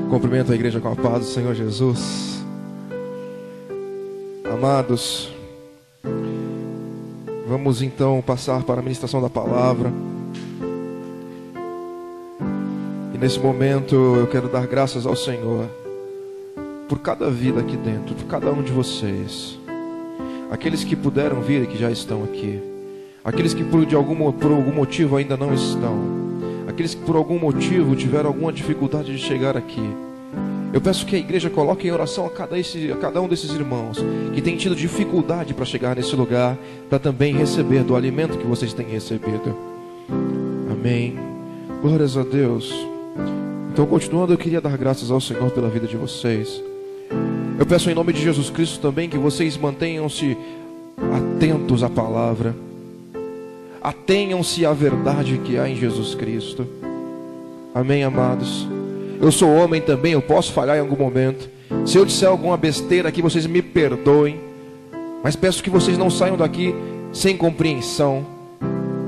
Cumprimento a igreja com a paz do Senhor Jesus. Amados, vamos então passar para a ministração da palavra. E nesse momento eu quero dar graças ao Senhor por cada vida aqui dentro, por cada um de vocês. Aqueles que puderam vir e que já estão aqui. Aqueles que por algum motivo ainda não estão. Aqueles que por algum motivo tiveram alguma dificuldade de chegar aqui. Eu peço que a igreja coloque em oração a cada um desses irmãos que tem tido dificuldade para chegar nesse lugar, para também receber do alimento que vocês têm recebido. Amém. Glórias a Deus. Então, continuando, eu queria dar graças ao Senhor pela vida de vocês. Eu peço em nome de Jesus Cristo também que vocês mantenham-se atentos à palavra. Atenham-se à verdade que há em Jesus Cristo. Amém, amados? Eu sou homem também, eu posso falhar em algum momento. Se eu disser alguma besteira aqui, vocês me perdoem. Mas peço que vocês não saiam daqui sem compreensão.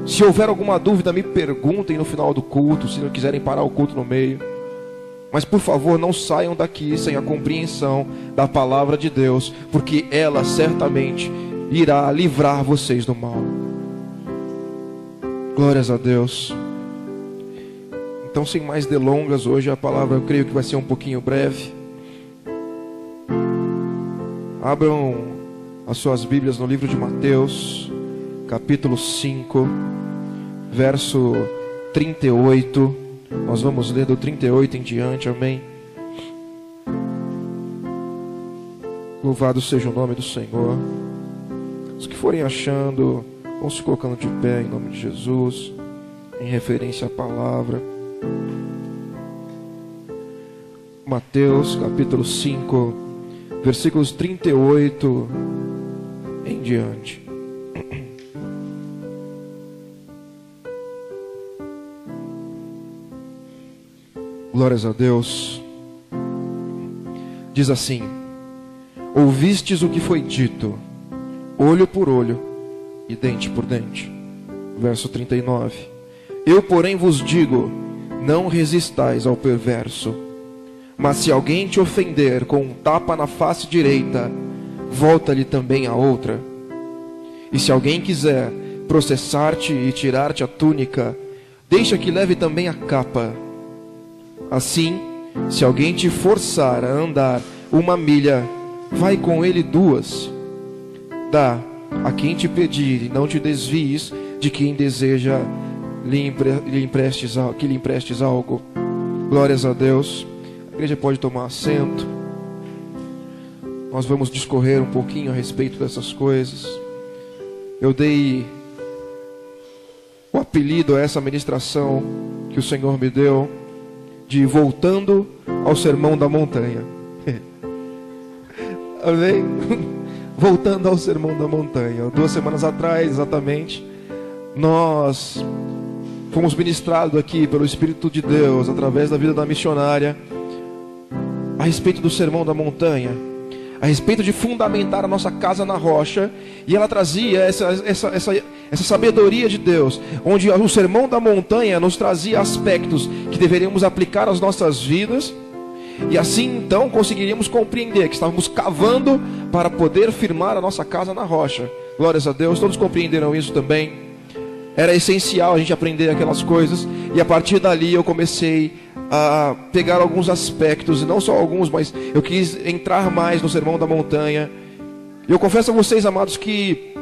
Se houver alguma dúvida, me perguntem no final do culto, se não quiserem parar o culto no meio. Mas por favor, não saiam daqui sem a compreensão da palavra de Deus, porque ela certamente irá livrar vocês do mal. Glórias a Deus. Então, sem mais delongas, hoje a palavra eu creio que vai ser um pouquinho breve. Abram as suas Bíblias no livro de Mateus, capítulo 5, verso 38. Nós vamos ler do 38 em diante, amém? Louvado seja o nome do Senhor. Os que forem achando, vão se colocando de pé em nome de Jesus, em referência à palavra. Mateus capítulo 5, versículos 38 em diante. Glórias a Deus. Diz assim: ouvistes o que foi dito, olho por olho e dente por dente. Verso 39. Eu, porém, vos digo, não resistais ao perverso, mas se alguém te ofender com um tapa na face direita, volta-lhe também a outra. E se alguém quiser processar-te e tirar-te a túnica, deixa que leve também a capa. Assim, se alguém te forçar a andar 1 milha, vai com ele 2. Dá a quem te pedir, e não te desvies de quem deseja que lhe emprestes algo. Glórias a Deus. A igreja pode tomar assento. Nós vamos discorrer um pouquinho a respeito dessas coisas. Eu dei o apelido a essa ministração que o Senhor me deu de voltando ao Sermão da Montanha. Amém? Voltando ao Sermão da Montanha. 2 semanas atrás, exatamente, nós fomos ministrados aqui pelo Espírito de Deus, através da vida da missionária, a respeito do Sermão da Montanha, a respeito de fundamentar a nossa casa na rocha. E ela trazia essa sabedoria de Deus, onde o Sermão da Montanha nos trazia aspectos que deveríamos aplicar às nossas vidas. E assim então conseguiríamos compreender que estávamos cavando para poder firmar a nossa casa na rocha. Glórias a Deus, todos compreenderam isso também. Era essencial a gente aprender aquelas coisas. E a partir dali eu comecei a pegar alguns aspectos, e não só alguns, mas eu quis entrar mais no Sermão da Montanha. E eu confesso a vocês, amados, que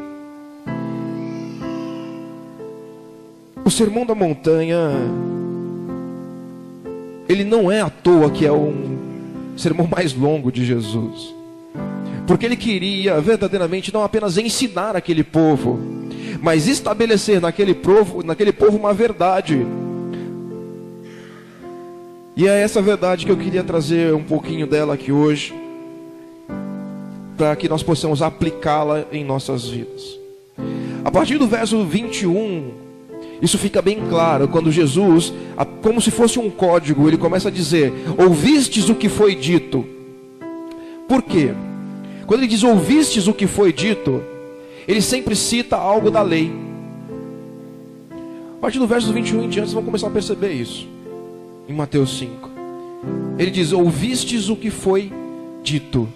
o Sermão da Montanha, ele não é à toa que é um sermão mais longo de Jesus, porque ele queria verdadeiramente não apenas ensinar aquele povo, mas estabelecer naquele povo uma verdade. E é essa verdade que eu queria trazer um pouquinho dela aqui hoje, para que nós possamos aplicá-la em nossas vidas. A partir do verso 21, isso fica bem claro, quando Jesus, como se fosse um código, ele começa a dizer: ouvistes o que foi dito. Por quê? Quando ele diz ouvistes o que foi dito, ele sempre cita algo da lei. A partir do verso 21 em diante, vocês vão começar a perceber isso. Em Mateus 5. Ele diz: ouvistes o que foi dito.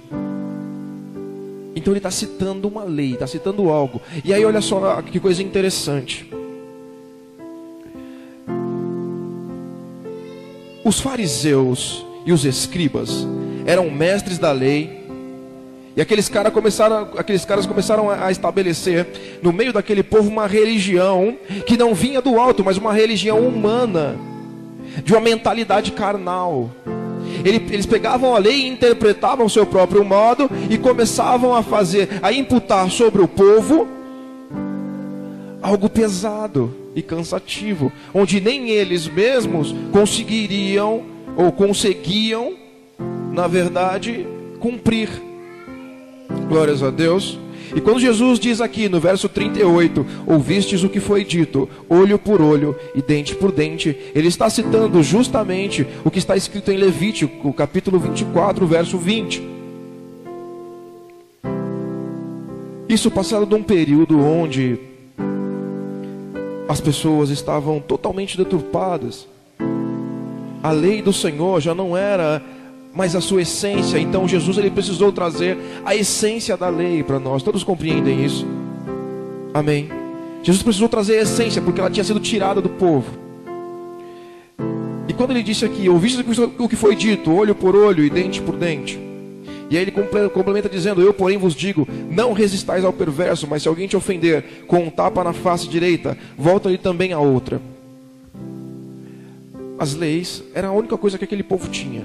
Então ele está citando uma lei, está citando algo. E aí olha só que coisa interessante. Os fariseus e os escribas eram mestres da lei. E aqueles caras começaram a estabelecer no meio daquele povo uma religião que não vinha do alto, mas uma religião humana, de uma mentalidade carnal. Eles pegavam a lei e interpretavam o seu próprio modo e começavam a imputar sobre o povo algo pesado e cansativo, onde nem eles mesmos conseguiam, na verdade, cumprir. Glórias a Deus. E quando Jesus diz aqui no verso 38, ouvistes o que foi dito, olho por olho e dente por dente, ele está citando justamente o que está escrito em Levítico, capítulo 24, verso 20. Isso passado de um período onde as pessoas estavam totalmente deturpadas. A lei do Senhor já não era mais a sua essência. Então Jesus ele precisou trazer a essência da lei para nós. Todos compreendem isso? Amém? Jesus precisou trazer a essência, porque ela tinha sido tirada do povo. E quando ele disse aqui, ouviste o que foi dito, olho por olho e dente por dente. E aí ele complementa dizendo, eu porém vos digo, não resistais ao perverso, mas se alguém te ofender com um tapa na face direita, volta-lhe também a outra. As leis eram a única coisa que aquele povo tinha.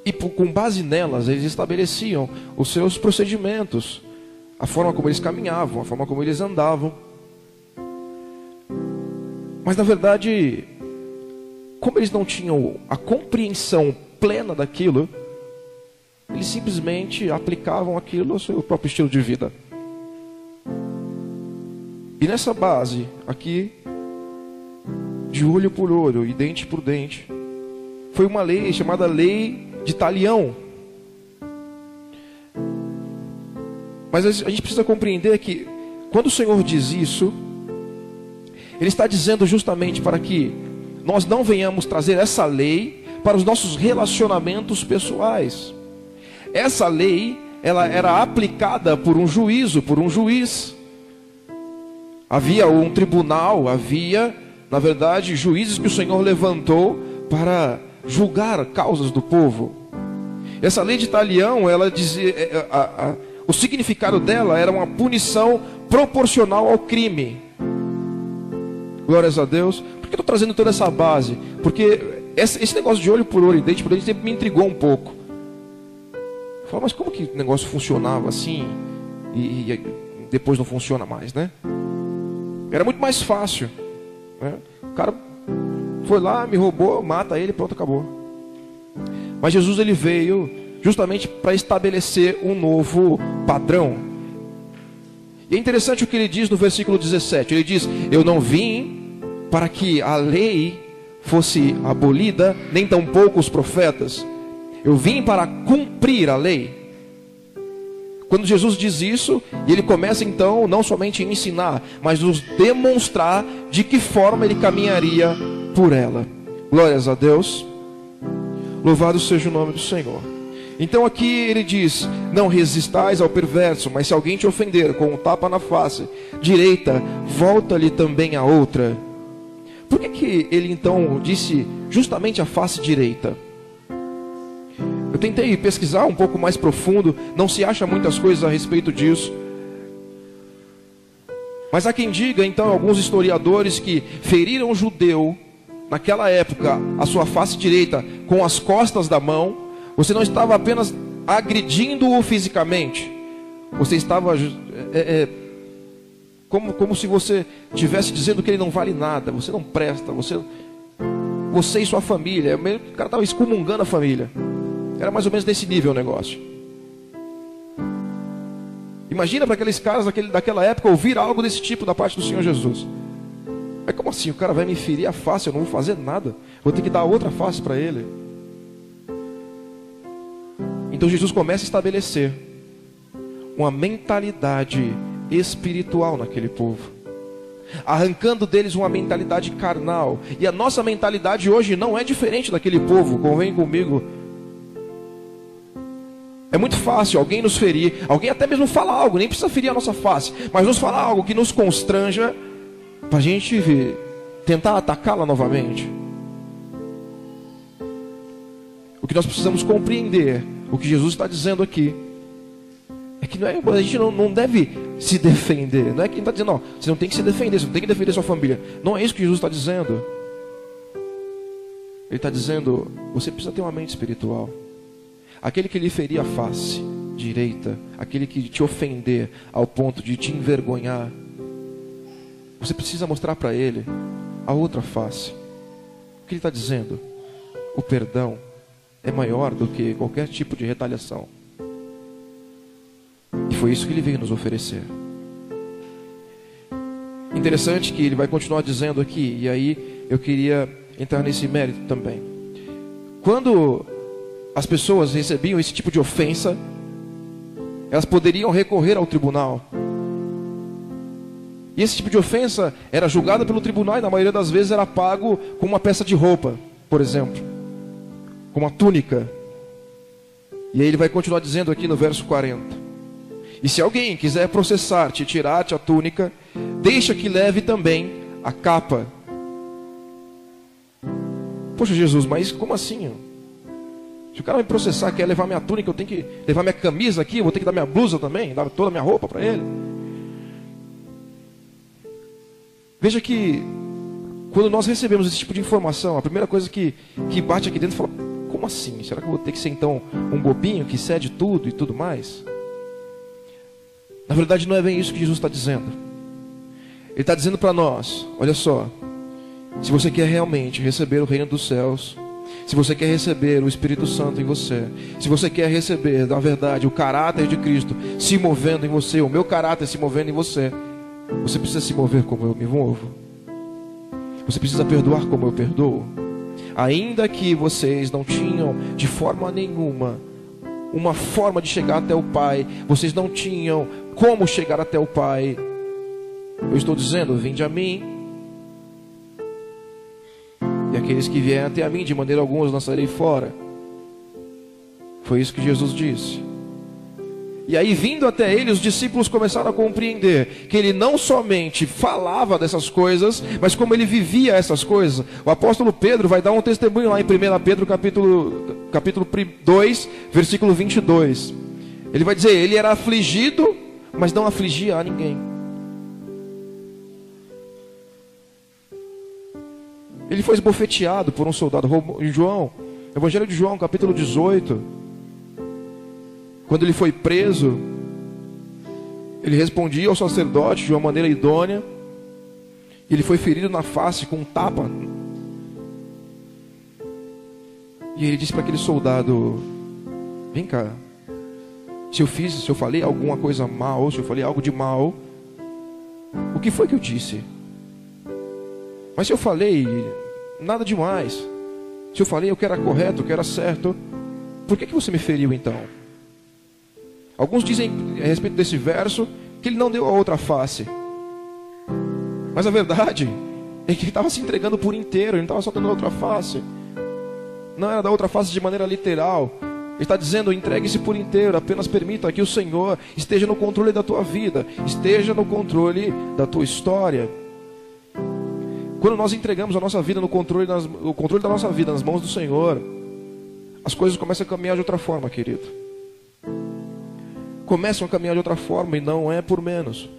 E com base nelas, eles estabeleciam os seus procedimentos, a forma como eles caminhavam, a forma como eles andavam. Mas na verdade, como eles não tinham a compreensão plena daquilo, eles simplesmente aplicavam aquilo ao seu próprio estilo de vida. E nessa base aqui, de olho por olho e dente por dente, foi uma lei chamada lei de talião. Mas a gente precisa compreender que quando o Senhor diz isso, Ele está dizendo justamente para que nós não venhamos trazer essa lei para os nossos relacionamentos pessoais. Essa lei, ela era aplicada por um juízo, por um juiz. Havia um tribunal, havia, na verdade, juízes que o Senhor levantou para julgar causas do povo. Essa lei de talião, ela dizia, o significado dela era uma punição proporcional ao crime. Glórias a Deus. Por que eu estou trazendo toda essa base? Porque esse negócio de olho por olho e dente por dente sempre me intrigou um pouco. Eu falei, mas como que o negócio funcionava assim e depois não funciona mais, né? Era muito mais fácil, né? O cara foi lá, me roubou, mata ele, pronto, acabou. Mas Jesus ele veio justamente para estabelecer um novo padrão. E é interessante o que ele diz no versículo 17. Ele diz, eu não vim para que a lei fosse abolida, nem tampouco os profetas. Eu vim para cumprir a lei. Quando Jesus diz isso, e ele começa então não somente a ensinar, mas nos demonstrar de que forma ele caminharia por ela. Glórias a Deus. Louvado seja o nome do Senhor. Então aqui ele diz, não resistais ao perverso, mas se alguém te ofender com um tapa na face direita, volta-lhe também a outra. Por que ele então disse justamente a face direita? Eu tentei pesquisar um pouco mais profundo, não se acha muitas coisas a respeito disso. Mas há quem diga, então, alguns historiadores, que feriram o judeu, naquela época, a sua face direita, com as costas da mão. Você não estava apenas agredindo-o fisicamente. Você estava como se você estivesse dizendo que ele não vale nada, você não presta, você e sua família. O cara estava excomungando a família. Era mais ou menos desse nível o negócio. Imagina para aqueles caras daquela época ouvir algo desse tipo da parte do Senhor Jesus. Mas como assim? O cara vai me ferir a face, eu não vou fazer nada. Vou ter que dar outra face para ele. Então Jesus começa a estabelecer uma mentalidade espiritual naquele povo. arrancando deles uma mentalidade carnal. E a nossa mentalidade hoje não é diferente daquele povo, convém comigo. É muito fácil alguém nos ferir, alguém até mesmo falar algo, nem precisa ferir a nossa face, mas nos falar algo que nos constranja, para a gente tentar atacá-la novamente. O que nós precisamos compreender, o que Jesus está dizendo aqui, é que a gente não deve se defender. Não é que ele está dizendo, não, você não tem que se defender, você não tem que defender sua família. Não é isso que Jesus está dizendo. Ele está dizendo, você precisa ter uma mente espiritual. Aquele que lhe ferir a face direita, aquele que te ofender ao ponto de te envergonhar, você precisa mostrar para ele a outra face. O que ele está dizendo? O perdão é maior do que qualquer tipo de retaliação. E foi isso que ele veio nos oferecer. Interessante que ele vai continuar dizendo aqui, e aí eu queria entrar nesse mérito também. Quando as pessoas recebiam esse tipo de ofensa, elas poderiam recorrer ao tribunal. E esse tipo de ofensa era julgada pelo tribunal e na maioria das vezes era pago com uma peça de roupa, por exemplo, com uma túnica. E aí ele vai continuar dizendo aqui no verso 40. E se alguém quiser processar-te e tirar-te a túnica, deixa que leve também a capa. Poxa, Jesus, mas como assim? Se o cara me processar, quer levar minha túnica, eu tenho que levar minha camisa aqui, eu vou ter que dar minha blusa também, dar toda a minha roupa para ele. Veja que quando nós recebemos esse tipo de informação, a primeira coisa que bate aqui dentro, fala, como assim? Será que eu vou ter que ser então um bobinho que cede tudo e tudo mais? Na verdade não é bem isso que Jesus está dizendo. Ele está dizendo para nós, olha só, se você quer realmente receber o reino dos céus, se você quer receber o Espírito Santo em você, se você quer receber, na verdade, o caráter de Cristo se movendo em você, o meu caráter se movendo em você, você precisa se mover como eu me movo. Você precisa perdoar como eu perdoo. Ainda que vocês não tinham de forma nenhuma uma forma de chegar até o Pai, vocês não tinham como chegar até o Pai, eu estou dizendo, vinde a mim, e aqueles que vierem até a mim, de maneira alguma os lançarei fora. Foi isso que Jesus disse. E aí, vindo até ele, os discípulos começaram a compreender que ele não somente falava dessas coisas, mas como ele vivia essas coisas. O apóstolo Pedro vai dar um testemunho lá em 1 Pedro capítulo 2, versículo 22. Ele vai dizer, ele era afligido, mas não afligia a ninguém. Ele foi esbofeteado por um soldado. Evangelho de João, capítulo 18. Quando ele foi preso, ele respondia ao sacerdote de uma maneira idônea. Ele foi ferido na face com um tapa. E ele disse para aquele soldado, vem cá, se eu falei alguma coisa mal, se eu falei algo de mal, o que foi que eu disse? Mas se eu falei nada demais, se eu falei o que era correto, o que era certo, por que você me feriu então? Alguns dizem a respeito desse verso que ele não deu a outra face. Mas a verdade é que ele estava se entregando por inteiro, ele não estava só dando a outra face. Não era da outra face de maneira literal. Ele está dizendo, entregue-se por inteiro, apenas permita que o Senhor esteja no controle da tua vida, esteja no controle da tua história. Quando nós entregamos a nossa vida o controle da nossa vida nas mãos do Senhor, as coisas começam a caminhar de outra forma, querido. Começam a caminhar de outra forma e não é por menos.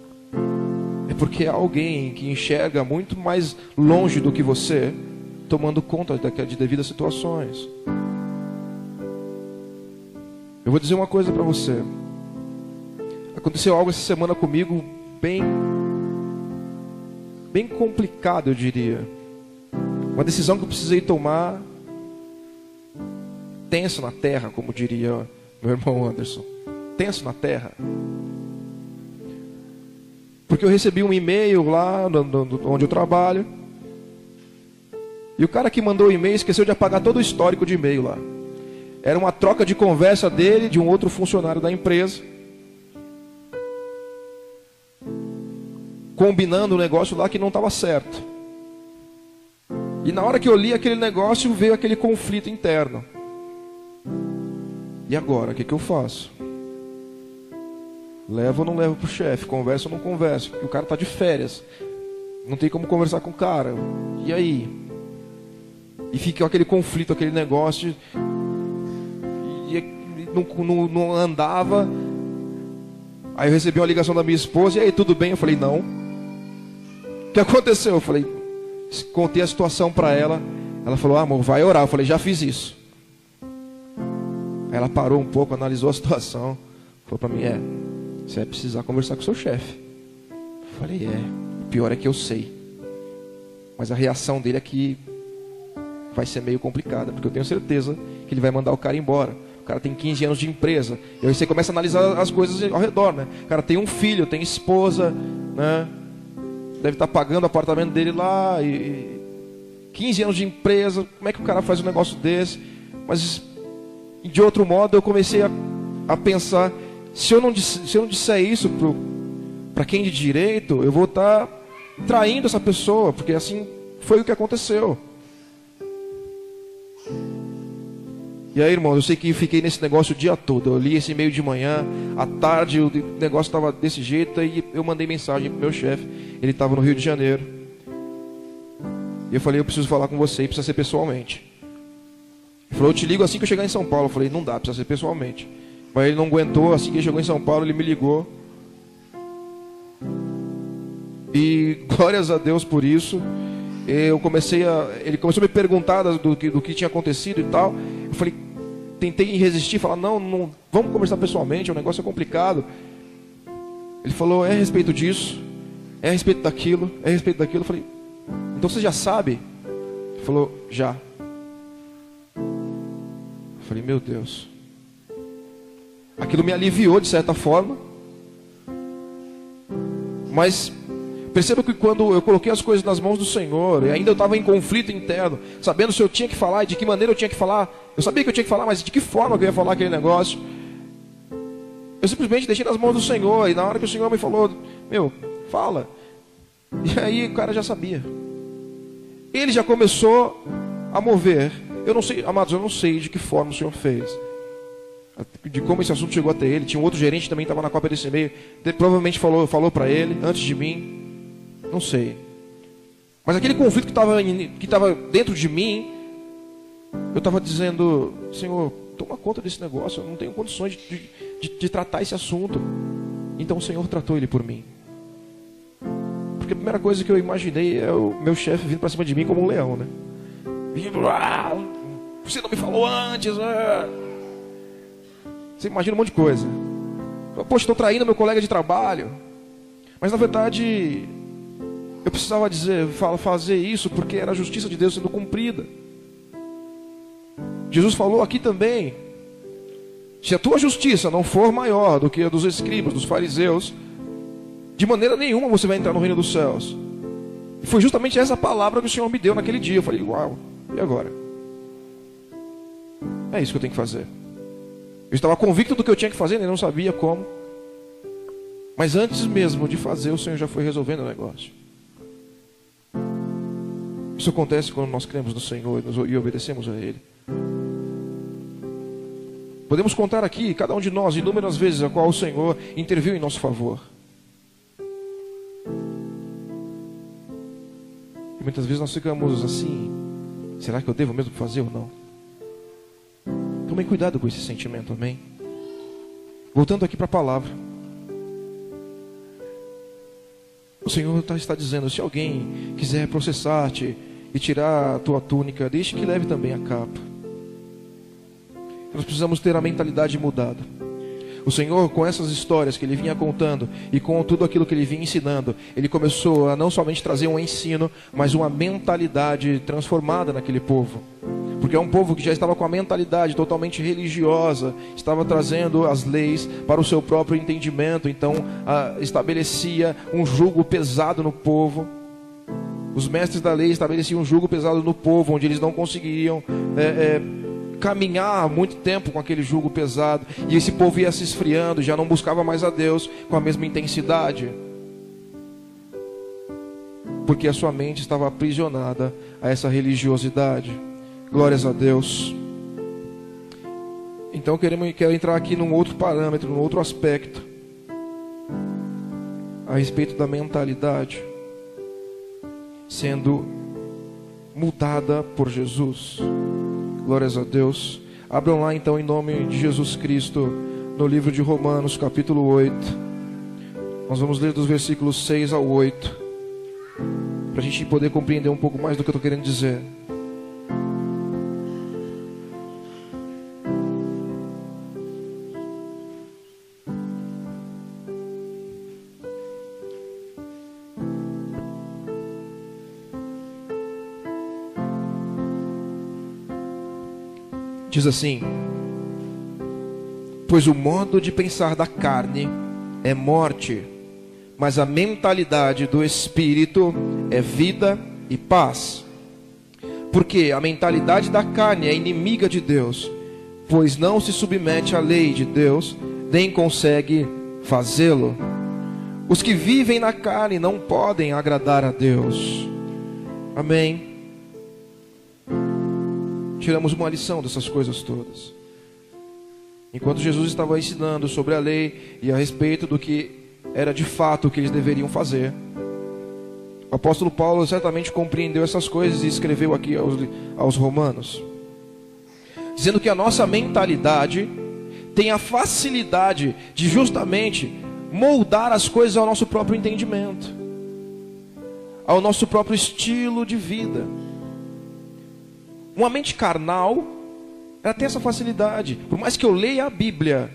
É porque há alguém que enxerga muito mais longe do que você, tomando conta de devidas situações. Eu vou dizer uma coisa para você. Aconteceu algo essa semana comigo bem complicado, eu diria. Uma decisão que eu precisei tomar tenso na terra, como diria meu irmão Anderson. Tenso na terra. Porque eu recebi um e-mail lá onde eu trabalho. E o cara que mandou o e-mail esqueceu de apagar todo o histórico de e-mail lá. Era uma troca de conversa dele, de um outro funcionário da empresa. combinando um negócio lá que não estava certo. E na hora que eu li aquele negócio, veio aquele conflito interno. E agora, o que eu faço? Levo ou não levo pro chefe? Converso ou não converso? Porque o cara está de férias. Não tem como conversar com o cara. E aí? E fica aquele conflito, aquele negócio. E não andava. Aí eu recebi uma ligação da minha esposa. E aí, tudo bem? Eu falei, não. O que aconteceu? Eu falei, contei a situação para ela. Ela falou, amor, vai orar. Eu falei, já fiz isso. Aí ela parou um pouco, analisou a situação. Falou para mim, você vai precisar conversar com o seu chefe. Eu falei, o pior é que eu sei. Mas a reação dele é que vai ser meio complicada, porque eu tenho certeza que ele vai mandar o cara embora. O cara tem 15 anos de empresa. E aí você começa a analisar as coisas ao redor, né? O cara tem um filho, tem esposa, né? Deve estar pagando o apartamento dele lá. E 15 anos de empresa. Como é que o cara faz um negócio desse? Mas de outro modo eu comecei a pensar, se eu não disser isso para quem de direito, eu vou estar traindo essa pessoa, porque assim foi o que aconteceu. E aí, irmão, eu sei que eu fiquei nesse negócio o dia todo. Eu li esse e-mail de manhã, à tarde o negócio estava desse jeito, e eu mandei mensagem pro meu chefe. Ele estava no Rio de Janeiro. E eu falei, eu preciso falar com você, e precisa ser pessoalmente. Ele falou, eu te ligo assim que eu chegar em São Paulo. Eu falei, não dá, precisa ser pessoalmente. Mas ele não aguentou, assim que ele chegou em São Paulo, ele me ligou. E glórias a Deus por isso. Ele começou a me perguntar do que tinha acontecido e tal. Eu falei, tentei resistir, falar, não, vamos conversar pessoalmente, o negócio é complicado. Ele falou, é a respeito disso, é a respeito daquilo, é a respeito daquilo. Eu falei, então você já sabe? Ele falou, já. Eu falei, meu Deus. Aquilo me aliviou de certa forma. Mas perceba que quando eu coloquei as coisas nas mãos do Senhor, e ainda eu estava em conflito interno, sabendo se eu tinha que falar e de que maneira eu tinha que falar. Eu sabia que eu tinha que falar, mas de que forma que eu ia falar aquele negócio. Eu simplesmente deixei nas mãos do Senhor. E na hora que o Senhor me falou, fala. E aí o cara já sabia. Ele já começou a mover. Eu não sei, amados, eu não sei de que forma o Senhor fez. De como esse assunto chegou até ele. Tinha um outro gerente que também estava na cópia desse e-mail. Ele provavelmente falou para ele, antes de mim. Não sei. Mas aquele conflito que estava dentro de mim, eu estava dizendo, Senhor, toma conta desse negócio. Eu não tenho condições de tratar esse assunto. Então o Senhor tratou ele por mim. Porque a primeira coisa que eu imaginei é o meu chefe vindo para cima de mim como um leão, né? Vindo, você não me falou antes. Você imagina um monte de coisa. Poxa, estou traindo meu colega de trabalho. Mas na verdade, eu precisava fazer isso porque era a justiça de Deus sendo cumprida. Jesus falou aqui também, se a tua justiça não for maior do que a dos escribas, dos fariseus, de maneira nenhuma você vai entrar no reino dos céus. E foi justamente essa palavra que o Senhor me deu naquele dia. Eu falei, uau, e agora? É isso que eu tenho que fazer. Eu estava convicto do que eu tinha que fazer, nem não sabia como. Mas antes mesmo de fazer, o Senhor já foi resolvendo o negócio. Isso acontece quando nós cremos no Senhor e obedecemos a Ele. Podemos contar aqui, cada um de nós, inúmeras vezes a qual o Senhor interviu em nosso favor. E muitas vezes nós ficamos assim, será que eu devo mesmo fazer ou não? Tomem cuidado com esse sentimento, amém? Voltando aqui para a palavra. O Senhor está dizendo, se alguém quiser processar-te e tirar a tua túnica, deixe que leve também a capa. Nós precisamos ter a mentalidade mudada. O Senhor, com essas histórias que Ele vinha contando e com tudo aquilo que Ele vinha ensinando, Ele começou a não somente trazer um ensino, mas uma mentalidade transformada naquele povo. Porque é um povo que já estava com a mentalidade totalmente religiosa, estava trazendo as leis para o seu próprio entendimento, então estabelecia um jugo pesado no povo. Os mestres da lei estabeleciam um jugo pesado no povo, onde eles não conseguiriam caminhar muito tempo com aquele jugo pesado, e esse povo ia se esfriando, já não buscava mais a Deus com a mesma intensidade. porque a sua mente estava aprisionada a essa religiosidade. Glórias a Deus. Então quero entrar aqui num outro parâmetro, num outro aspecto, a respeito da mentalidade sendo mudada por Jesus. Glórias a Deus. Abram lá então, em nome de Jesus Cristo, no livro de Romanos, capítulo 8. Nós vamos ler dos versículos 6 ao 8, para a gente poder compreender um pouco mais do que eu estou querendo dizer. Diz assim: pois o modo de pensar da carne é morte, mas a mentalidade do Espírito é vida e paz. Porque a mentalidade da carne é inimiga de Deus, pois não se submete à lei de Deus, nem consegue fazê-lo. Os que vivem na carne não podem agradar a Deus. Amém. Tiramos uma lição dessas coisas todas. Enquanto Jesus estava ensinando sobre a lei e a respeito do que era de fato o que eles deveriam fazer, o apóstolo Paulo certamente compreendeu essas coisas e escreveu aqui aos Romanos, dizendo que a nossa mentalidade tem a facilidade de justamente moldar as coisas ao nosso próprio entendimento, ao nosso próprio estilo de vida. Uma mente carnal, ela tem essa facilidade. Por mais que eu leia a Bíblia,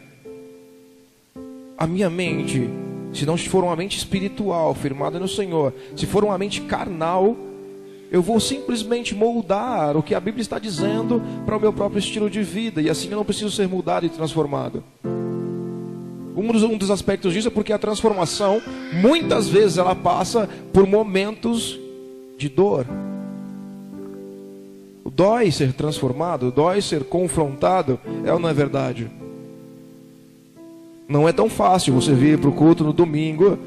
a minha mente, se não for uma mente espiritual, firmada no Senhor, se for uma mente carnal, eu vou simplesmente moldar o que a Bíblia está dizendo para o meu próprio estilo de vida, e assim eu não preciso ser mudado e transformado. Um dos aspectos disso é porque a transformação, muitas vezes ela passa por momentos de dor. Dói ser transformado, dói ser confrontado, é ou não é verdade? Não é tão fácil você vir para o culto no domingo,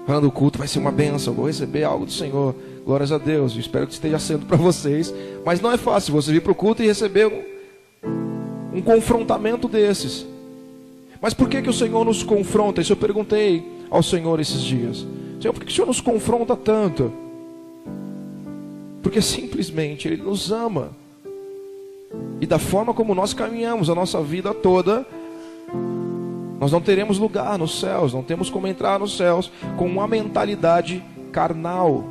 falando: o culto vai ser uma bênção, vou receber algo do Senhor, glórias a Deus, eu espero que esteja sendo para vocês. Mas não é fácil você vir para o culto e receber um confrontamento desses. Mas por que o Senhor nos confronta? Isso eu perguntei ao Senhor esses dias. Senhor, por que o Senhor nos confronta tanto? Porque simplesmente Ele nos ama. E da forma como nós caminhamos a nossa vida toda, nós não teremos lugar nos céus, não temos como entrar nos céus com uma mentalidade carnal.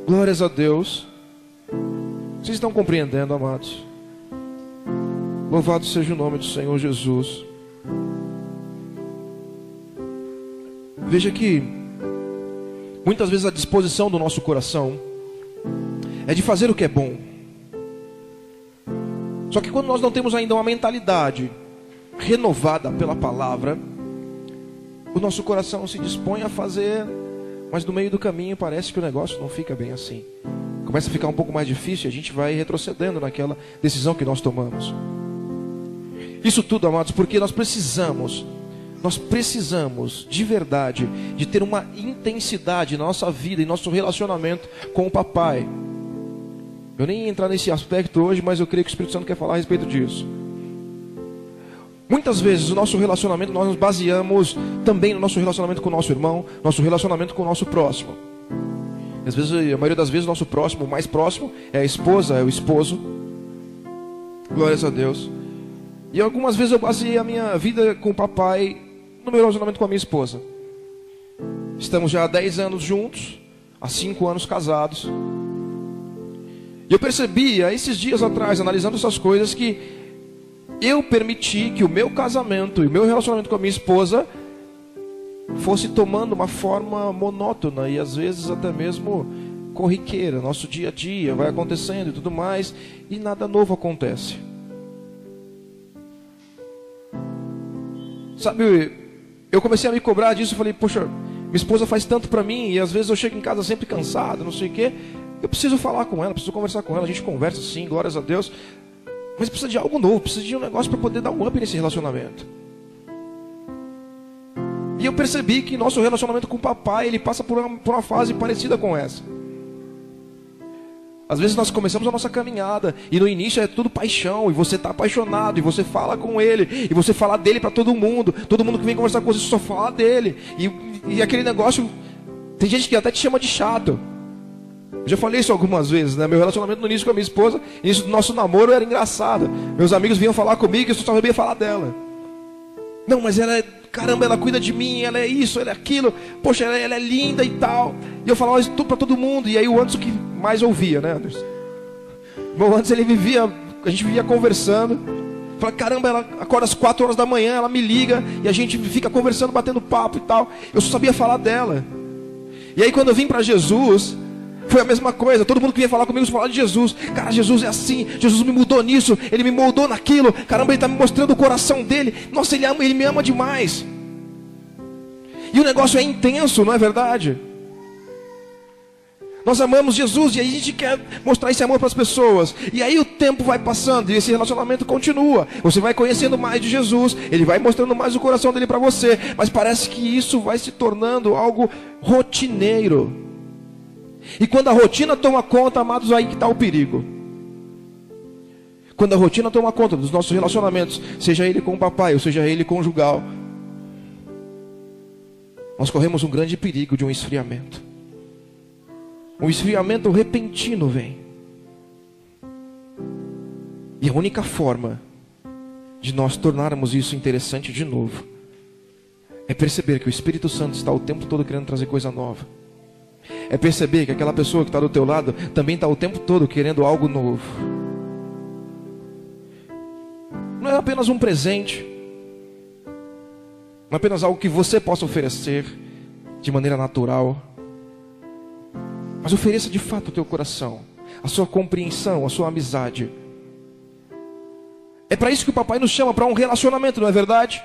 Glórias a Deus. Vocês estão compreendendo, amados? Louvado seja o nome do Senhor Jesus. Veja que muitas vezes a disposição do nosso coração é de fazer o que é bom. Só que quando nós não temos ainda uma mentalidade renovada pela palavra, o nosso coração se dispõe a fazer, mas no meio do caminho parece que o negócio não fica bem assim. Começa a ficar um pouco mais difícil e a gente vai retrocedendo naquela decisão que nós tomamos. Isso tudo, amados, porque nós precisamos de verdade de ter uma intensidade na nossa vida e nosso relacionamento com o papai. Eu nem ia entrar nesse aspecto hoje, mas eu creio que o Espírito Santo quer falar a respeito disso. Muitas vezes o nosso relacionamento, nós nos baseamos também no nosso relacionamento com o nosso irmão, nosso relacionamento com o nosso próximo. Às vezes, a maioria das vezes, o nosso próximo, o mais próximo, é a esposa, é o esposo. Glórias a Deus. E algumas vezes eu baseei a minha vida com o papai no meu relacionamento com a minha esposa. Estamos já há 10 anos juntos, há 5 anos casados. E eu percebi, há esses dias atrás, analisando essas coisas, que eu permiti que o meu casamento e o meu relacionamento com a minha esposa fosse tomando uma forma monótona e às vezes até mesmo corriqueira. Nosso dia a dia vai acontecendo e tudo mais, e nada novo acontece. Sabe, eu comecei a me cobrar disso. Falei: poxa, minha esposa faz tanto pra mim, e às vezes eu chego em casa sempre cansado, não sei o quê. Eu preciso falar com ela, preciso conversar com ela. A gente conversa sim, glórias a Deus, mas precisa de algo novo, precisa de um negócio para poder dar um up nesse relacionamento. E eu percebi que nosso relacionamento com o papai, ele passa por uma fase parecida com essa. Às vezes nós começamos a nossa caminhada e no início é tudo paixão, e você está apaixonado, e você fala com ele, e você fala dele para todo mundo que vem conversar com você só fala dele, e aquele negócio, tem gente que até te chama de chato. Eu já falei isso algumas vezes, né? Meu relacionamento no início com a minha esposa, no início do nosso namoro era engraçado. Meus amigos vinham falar comigo e eu só sabia falar dela. Não, mas ela é, caramba, ela cuida de mim, ela é isso, ela é aquilo, poxa, ela é linda e tal. E eu falava isso para todo mundo, e aí o Anderson que mais ouvia, né, Anderson? Bom, antes ele vivia, a gente vivia conversando. Fala, caramba, ela acorda às 4 horas da manhã, ela me liga, e a gente fica conversando, batendo papo e tal. Eu só sabia falar dela. E aí quando eu vim para Jesus, foi a mesma coisa. Todo mundo que vinha falar comigo falava de Jesus. Cara, Jesus é assim, Jesus me mudou nisso, ele me moldou naquilo. Caramba, ele está me mostrando o coração dele. Nossa, ele me ama demais. E o negócio é intenso, não é verdade? Nós amamos Jesus e aí a gente quer mostrar esse amor para as pessoas. E aí o tempo vai passando e esse relacionamento continua. Você vai conhecendo mais de Jesus, ele vai mostrando mais o coração dele para você. Mas parece que isso vai se tornando algo rotineiro. E quando a rotina toma conta, amados, aí que está o perigo. Quando a rotina toma conta dos nossos relacionamentos, seja ele com o papai ou seja ele conjugal, nós corremos um grande perigo de um esfriamento. Um esfriamento repentino vem. E a única forma de nós tornarmos isso interessante de novo é perceber que o Espírito Santo está o tempo todo querendo trazer coisa nova. É perceber que aquela pessoa que está do teu lado também está o tempo todo querendo algo novo. Não é apenas um presente, não é apenas algo que você possa oferecer de maneira natural, mas ofereça de fato o teu coração, a sua compreensão, a sua amizade. É para isso que o papai nos chama, para um relacionamento, não é verdade?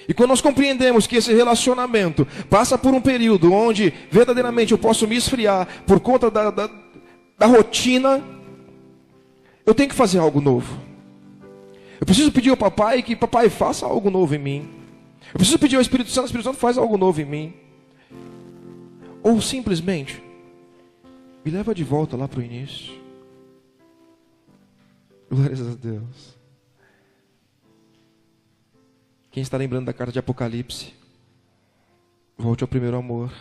E quando nós compreendemos que esse relacionamento passa por um período onde verdadeiramente eu posso me esfriar por conta da rotina, eu tenho que fazer algo novo. Eu preciso pedir ao papai que papai faça algo novo em mim. Eu preciso pedir ao Espírito Santo, o Espírito Santo faz algo novo em mim. Ou simplesmente me leva de volta lá para o início. Glórias a Deus. Quem está lembrando da carta de Apocalipse, volte ao primeiro amor.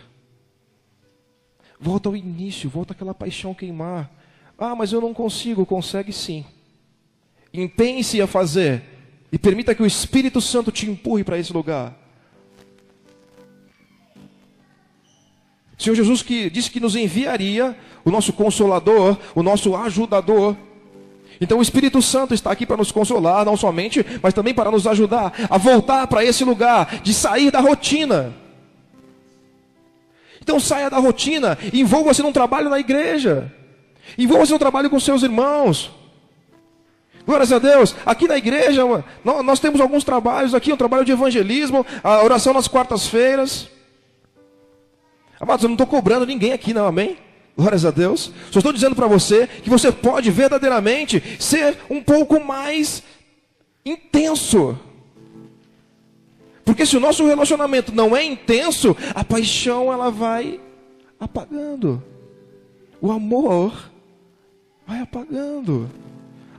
Volta ao início, volta àquela paixão queimar. Ah, mas eu não consigo. Consegue sim. Empenhe-se a fazer e permita que o Espírito Santo te empurre para esse lugar. O Senhor Jesus que disse que nos enviaria o nosso Consolador, o nosso ajudador. Então o Espírito Santo está aqui para nos consolar, não somente, mas também para nos ajudar a voltar para esse lugar, de sair da rotina. Então saia da rotina, envolva-se num trabalho na igreja, envolva-se num trabalho com seus irmãos. Glórias a Deus. Aqui na igreja, nós temos alguns trabalhos aqui, um trabalho de evangelismo, a oração nas quartas-feiras. Amados, eu não estou cobrando ninguém aqui não, amém? Glórias a Deus. Só estou dizendo para você que você pode verdadeiramente ser um pouco mais intenso. Porque se o nosso relacionamento não é intenso, a paixão ela vai apagando. O amor vai apagando.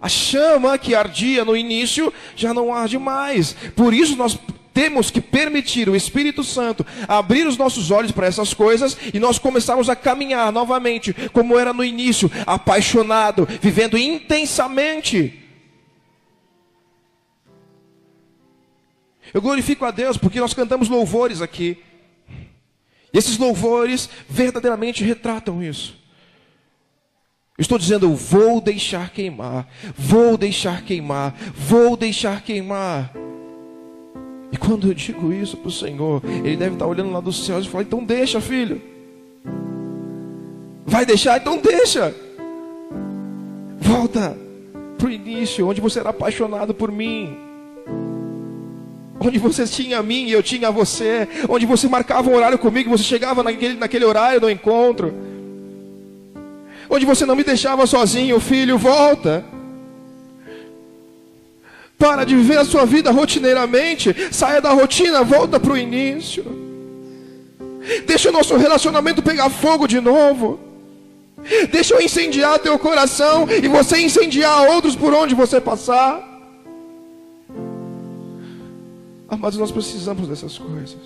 A chama que ardia no início já não arde mais. Por isso nós temos que permitir o Espírito Santo abrir os nossos olhos para essas coisas e nós começarmos a caminhar novamente, como era no início, apaixonado, vivendo intensamente. Eu glorifico a Deus porque nós cantamos louvores aqui. E esses louvores verdadeiramente retratam isso. Eu estou dizendo, eu vou deixar queimar, vou deixar queimar, vou deixar queimar. E quando eu digo isso para o Senhor, Ele deve estar olhando lá dos céus e falar, então deixa, filho. Vai deixar? Então deixa. Volta para o início, onde você era apaixonado por mim. Onde você tinha a mim e eu tinha a você. Onde você marcava um horário comigo e você chegava naquele horário do encontro. Onde você não me deixava sozinho, filho, volta. Para de viver a sua vida rotineiramente. Saia da rotina, volta para o início. Deixa o nosso relacionamento pegar fogo de novo. Deixa eu incendiar teu coração e você incendiar outros por onde você passar. Amados, nós precisamos dessas coisas.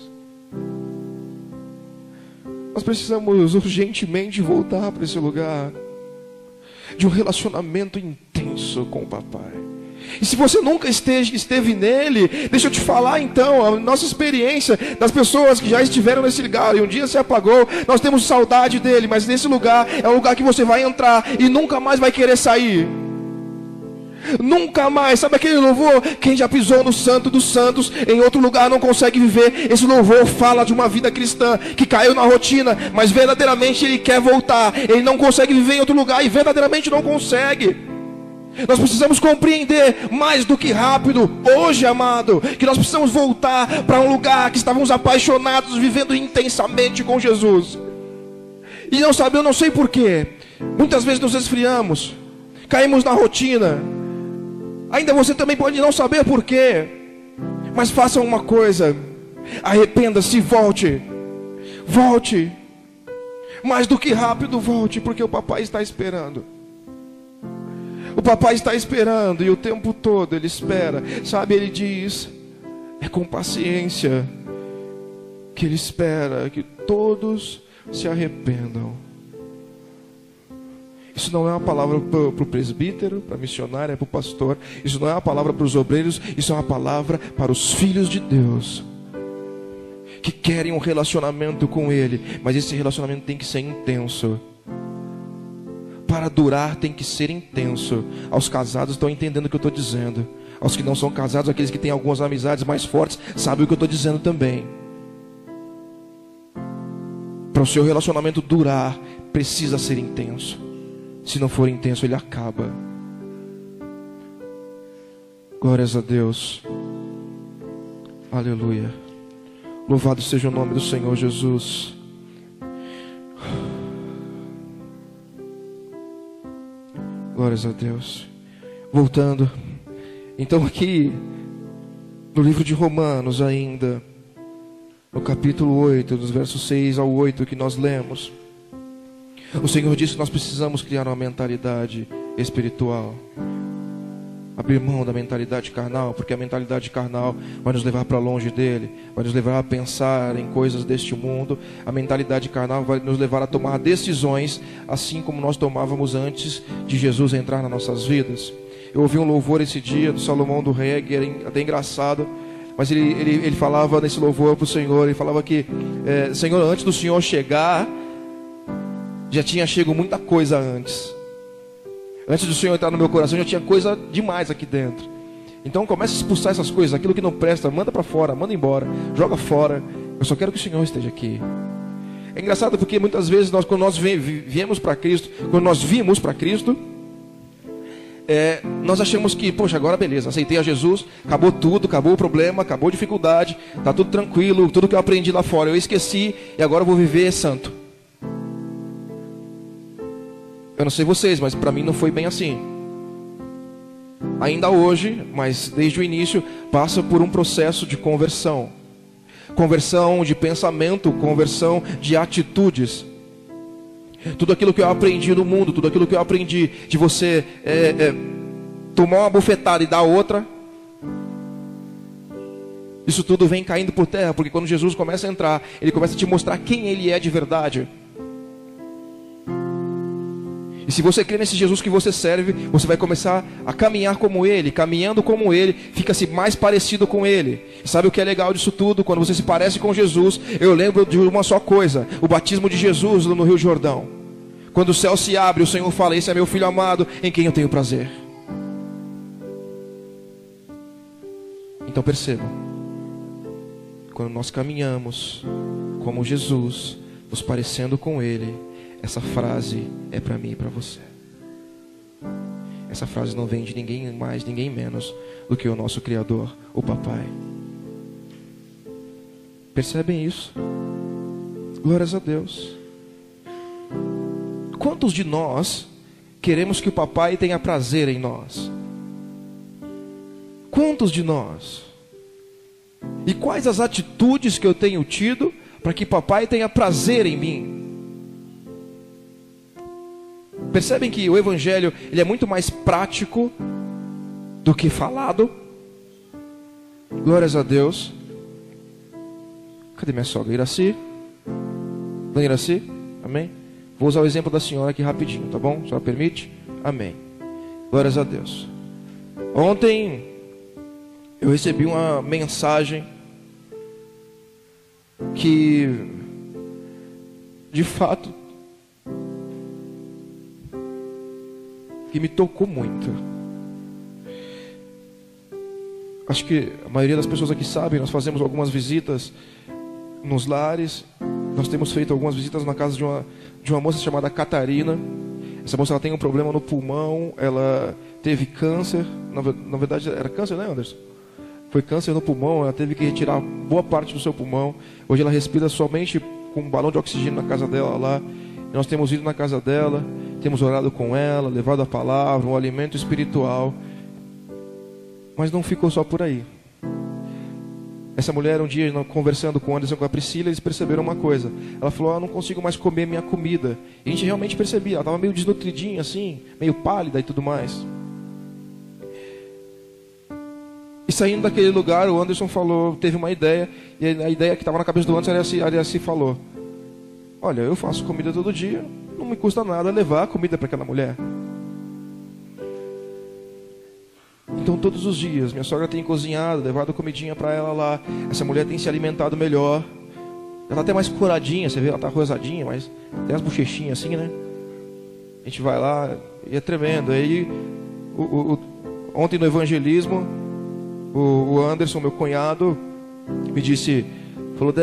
Nós precisamos urgentemente voltar para esse lugar de um relacionamento intenso com o papai. E se você nunca esteve nele, deixa eu te falar então, a nossa experiência das pessoas que já estiveram nesse lugar e um dia se apagou, nós temos saudade dele, mas nesse lugar é o lugar que você vai entrar e nunca mais vai querer sair. Nunca mais. Sabe aquele louvor? Quem já pisou no Santo dos Santos em outro lugar não consegue viver. Esse louvor fala de uma vida cristã que caiu na rotina, mas verdadeiramente ele quer voltar. Ele não consegue viver em outro lugar e verdadeiramente não consegue. Nós precisamos compreender mais do que rápido hoje, amado, que nós precisamos voltar para um lugar que estávamos apaixonados, vivendo intensamente com Jesus. E não sabe, eu não sei porquê. Muitas vezes nos esfriamos, caímos na rotina. Ainda você também pode não saber porquê, mas faça uma coisa: arrependa-se, volte. Volte. Mais do que rápido, volte, porque o papai está esperando. O papai está esperando e o tempo todo ele espera. Sabe, ele diz, é com paciência que ele espera que todos se arrependam. Isso não é uma palavra para o presbítero, para a missionária, para o pastor. Isso não é uma palavra para os obreiros. Isso é uma palavra para os filhos de Deus, que querem um relacionamento com Ele. Mas esse relacionamento tem que ser intenso. Para durar tem que ser intenso. Aos casados estão entendendo o que eu estou dizendo. Aos que não são casados, aqueles que têm algumas amizades mais fortes, sabem o que eu estou dizendo também. Para o seu relacionamento durar, precisa ser intenso. Se não for intenso, ele acaba. Glórias a Deus. Aleluia. Louvado seja o nome do Senhor Jesus. Glórias a Deus. Voltando. Então aqui no livro de Romanos ainda, no capítulo 8, dos versos 6 ao 8 que nós lemos, o Senhor disse que nós precisamos criar uma mentalidade espiritual. Abrir mão da mentalidade carnal, porque a mentalidade carnal vai nos levar para longe dele, vai nos levar a pensar em coisas deste mundo. A mentalidade carnal vai nos levar a tomar decisões, assim como nós tomávamos antes de Jesus entrar nas nossas vidas. Eu ouvi um louvor esse dia do Salomão do Reggae, era até engraçado, mas ele falava nesse louvor para o Senhor, ele falava que, Senhor, antes do Senhor chegar, já tinha chego muita coisa antes. Antes do Senhor entrar no meu coração, já tinha coisa demais aqui dentro. Então comece a expulsar essas coisas, aquilo que não presta, manda para fora, manda embora, joga fora. Eu só quero que o Senhor esteja aqui. É engraçado porque muitas vezes quando nós viemos para Cristo, quando nós vimos para Cristo, nós achamos que, poxa, agora beleza, aceitei a Jesus, acabou tudo, acabou o problema, acabou a dificuldade, está tudo tranquilo, tudo que eu aprendi lá fora eu esqueci e agora eu vou viver santo. Eu não sei vocês, mas para mim não foi bem assim. Ainda hoje, mas desde o início, passa por um processo de conversão. Conversão de pensamento, conversão de atitudes. Tudo aquilo que eu aprendi no mundo, tudo aquilo que eu aprendi de você tomar uma bufetada e dar outra, isso tudo vem caindo por terra, porque quando Jesus começa a entrar, Ele começa a te mostrar quem Ele é de verdade. E se você crê nesse Jesus que você serve, você vai começar a caminhar como Ele. Caminhando como Ele, fica-se mais parecido com Ele. E sabe o que é legal disso tudo? Quando você se parece com Jesus, eu lembro de uma só coisa: o batismo de Jesus no Rio Jordão. Quando o céu se abre, o Senhor fala: esse é meu filho amado, em quem eu tenho prazer. Então percebam, quando nós caminhamos como Jesus, nos parecendo com Ele, essa frase é para mim e para você. Essa frase não vem de ninguém mais, ninguém menos do que o nosso Criador, o Papai. Percebem isso? Glórias a Deus. Quantos de nós queremos que o Papai tenha prazer em nós? Quantos de nós? E quais as atitudes que eu tenho tido para que papai tenha prazer em mim? Percebem que o evangelho ele é muito mais prático do que falado? Glórias a Deus. Cadê minha sogra? Iraci? Dona Iraci? Amém? Vou usar o exemplo da senhora aqui rapidinho, tá bom? A senhora permite? Amém. Glórias a Deus. Ontem eu recebi uma mensagem que de fato que me tocou muito. Acho que a maioria das pessoas aqui sabe, nós fazemos algumas visitas nos lares. Nós temos feito algumas visitas na casa de uma moça chamada Catarina. Essa moça ela tem um problema no pulmão, ela teve câncer, na verdade era câncer, né, Anderson? Foi câncer no pulmão, ela teve que retirar boa parte do seu pulmão. Hoje ela respira somente com um balão de oxigênio na casa dela lá. Nós temos ido na casa dela, temos orado com ela, levado a palavra, um alimento espiritual. Mas não ficou só por aí. Essa mulher, um dia, conversando com o Anderson e com a Priscila, eles perceberam uma coisa. Ela falou, eu não consigo mais comer minha comida. E a gente realmente percebia, ela estava meio desnutridinha assim, meio pálida e tudo mais. E saindo daquele lugar, o Anderson falou, teve uma ideia, e a ideia que estava na cabeça do Anderson, a Iraci falou, olha, eu faço comida todo dia, não me custa nada levar a comida para aquela mulher. Então todos os dias, minha sogra tem cozinhado, levado comidinha para ela lá, essa mulher tem se alimentado melhor, ela está até mais coradinha, você vê, ela está rosadinha, mas tem as bochechinhas assim, né? A gente vai lá, e é tremendo. Aí, ontem no evangelismo, o Anderson, meu cunhado, me disse, falou,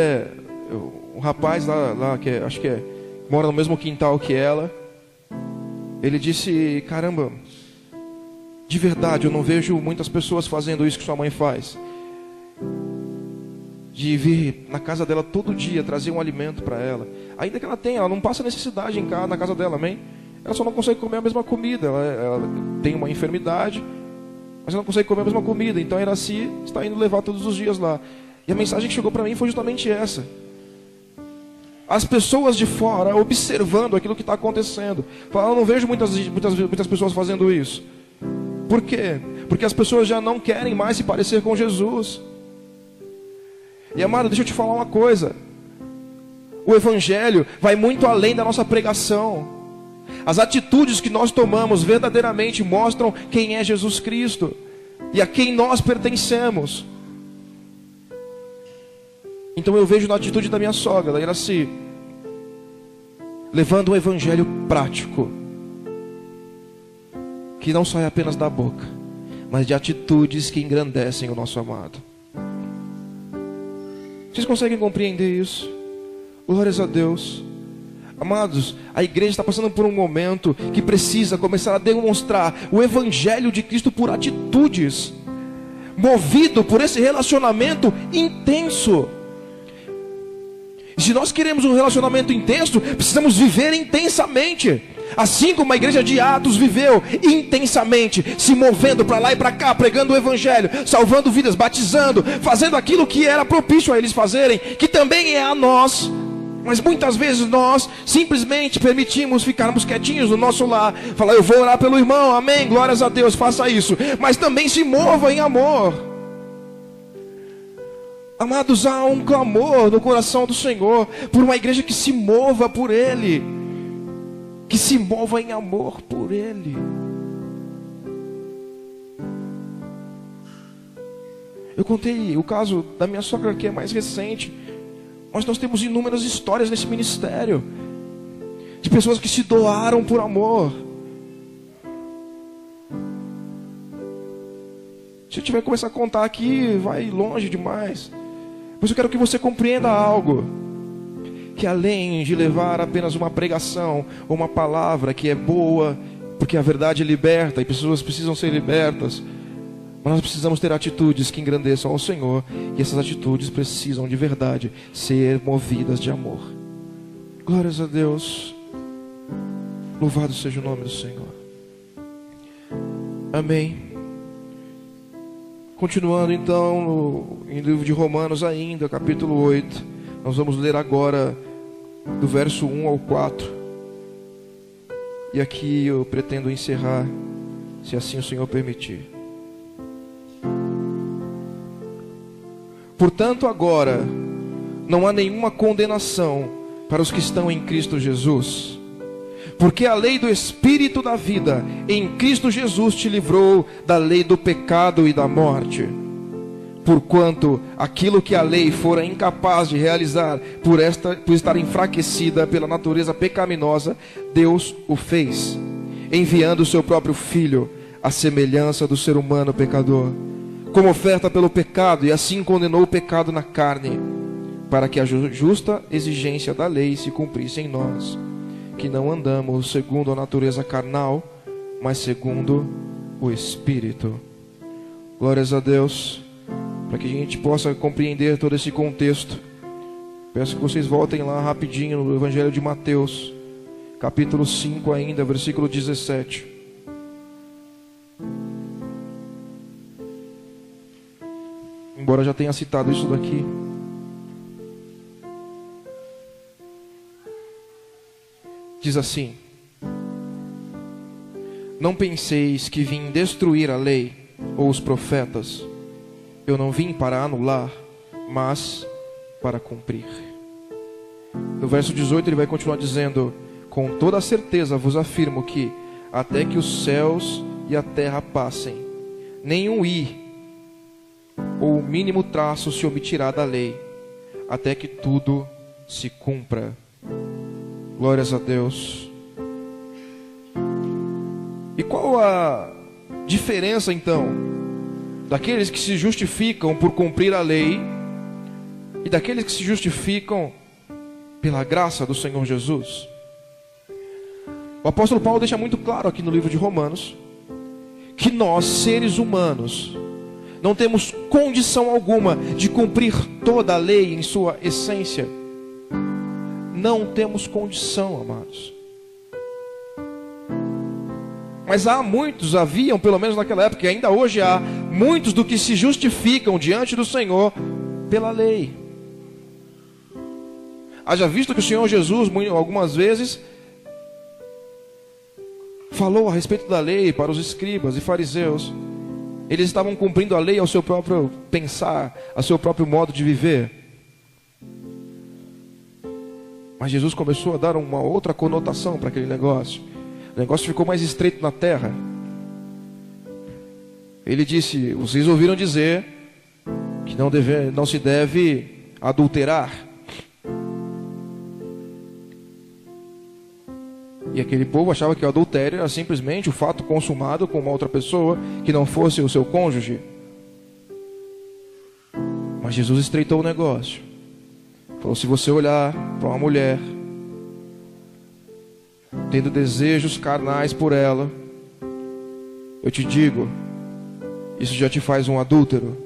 um rapaz lá que acho que mora no mesmo quintal que ela, ele disse, caramba, de verdade eu não vejo muitas pessoas fazendo isso que sua mãe faz, de vir na casa dela todo dia trazer um alimento para ela, ainda que ela não passa necessidade na casa dela, amém? Ela só não consegue comer a mesma comida, ela tem uma enfermidade, mas ela não consegue comer a mesma comida. Então a Iraci está indo levar todos os dias lá. E a mensagem que chegou para mim foi justamente essa. As pessoas de fora observando aquilo que está acontecendo. Falam, eu não vejo muitas pessoas fazendo isso. Por quê? Porque as pessoas já não querem mais se parecer com Jesus. E amado, deixa eu te falar uma coisa. O evangelho vai muito além da nossa pregação. As atitudes que nós tomamos verdadeiramente mostram quem é Jesus Cristo e a quem nós pertencemos. Então eu vejo na atitude da minha sogra, da Iraci, levando um evangelho prático, que não sai apenas da boca, mas de atitudes que engrandecem o nosso amado. Vocês conseguem compreender isso? Glórias a Deus. Amados, a igreja está passando por um momento que precisa começar a demonstrar o evangelho de Cristo por atitudes, movido por esse relacionamento intenso. E se nós queremos um relacionamento intenso, precisamos viver intensamente, assim como a igreja de Atos viveu intensamente, se movendo para lá e para cá, pregando o evangelho, salvando vidas, batizando, fazendo aquilo que era propício a eles fazerem, que também é a nós. Mas muitas vezes nós simplesmente permitimos ficarmos quietinhos no nosso lar. Falar, eu vou orar pelo irmão, amém, glórias a Deus, faça isso. Mas também se mova em amor. Amados, há um clamor no coração do Senhor por uma igreja que se mova por Ele, que se mova em amor por Ele. Eu contei o caso da minha sogra, que é mais recente. Mas nós temos inúmeras histórias nesse ministério, de pessoas que se doaram por amor. Se eu tiver que começar a contar aqui, vai longe demais. Mas eu quero que você compreenda algo, que além de levar apenas uma pregação, ou uma palavra que é boa, porque a verdade liberta, e pessoas precisam ser libertas, mas nós precisamos ter atitudes que engrandeçam ao Senhor. E essas atitudes precisam de verdade ser movidas de amor. Glórias a Deus. Louvado seja o nome do Senhor. Amém. Continuando então em livro de Romanos ainda, capítulo 8. Nós vamos ler agora do verso 1 ao 4. E aqui eu pretendo encerrar, se assim o Senhor permitir. Portanto, agora não há nenhuma condenação para os que estão em Cristo Jesus, porque a lei do Espírito da vida em Cristo Jesus te livrou da lei do pecado e da morte. Porquanto aquilo que a lei fora incapaz de realizar por estar enfraquecida pela natureza pecaminosa, Deus o fez, enviando o seu próprio Filho à semelhança do ser humano pecador, como oferta pelo pecado, e assim condenou o pecado na carne, para que a justa exigência da lei se cumprisse em nós, que não andamos segundo a natureza carnal, mas segundo o Espírito. Glórias a Deus. Para que a gente possa compreender todo esse contexto, peço que vocês voltem lá rapidinho no Evangelho de Mateus, capítulo 5 ainda, versículo 17. Embora já tenha citado isso daqui. Diz assim: não penseis que vim destruir a lei ou os profetas. Eu não vim para anular, mas para cumprir. No verso 18 ele vai continuar dizendo: com toda certeza vos afirmo que, até que os céus e a terra passem, nenhum i ou o mínimo traço se omitirá da lei, até que tudo se cumpra. Glórias a Deus. E qual a diferença então daqueles que se justificam por cumprir a lei e daqueles que se justificam pela graça do Senhor Jesus? O apóstolo Paulo deixa muito claro aqui no livro de Romanos que nós, seres humanos, não temos condição alguma de cumprir toda a lei em sua essência. Não temos condição, amados. Mas haviam, pelo menos naquela época, e ainda hoje há, muitos do que se justificam diante do Senhor pela lei. Haja visto que o Senhor Jesus, algumas vezes, falou a respeito da lei para os escribas e fariseus. Eles estavam cumprindo a lei ao seu próprio pensar, ao seu próprio modo de viver. Mas Jesus começou a dar uma outra conotação para aquele negócio. O negócio ficou mais estreito na terra. Ele disse: vocês ouviram dizer que não se deve adulterar. E aquele povo achava que o adultério era simplesmente o fato consumado com uma outra pessoa que não fosse o seu cônjuge. Mas Jesus estreitou o negócio. Falou: se você olhar para uma mulher tendo desejos carnais por ela, eu te digo, isso já te faz um adúltero.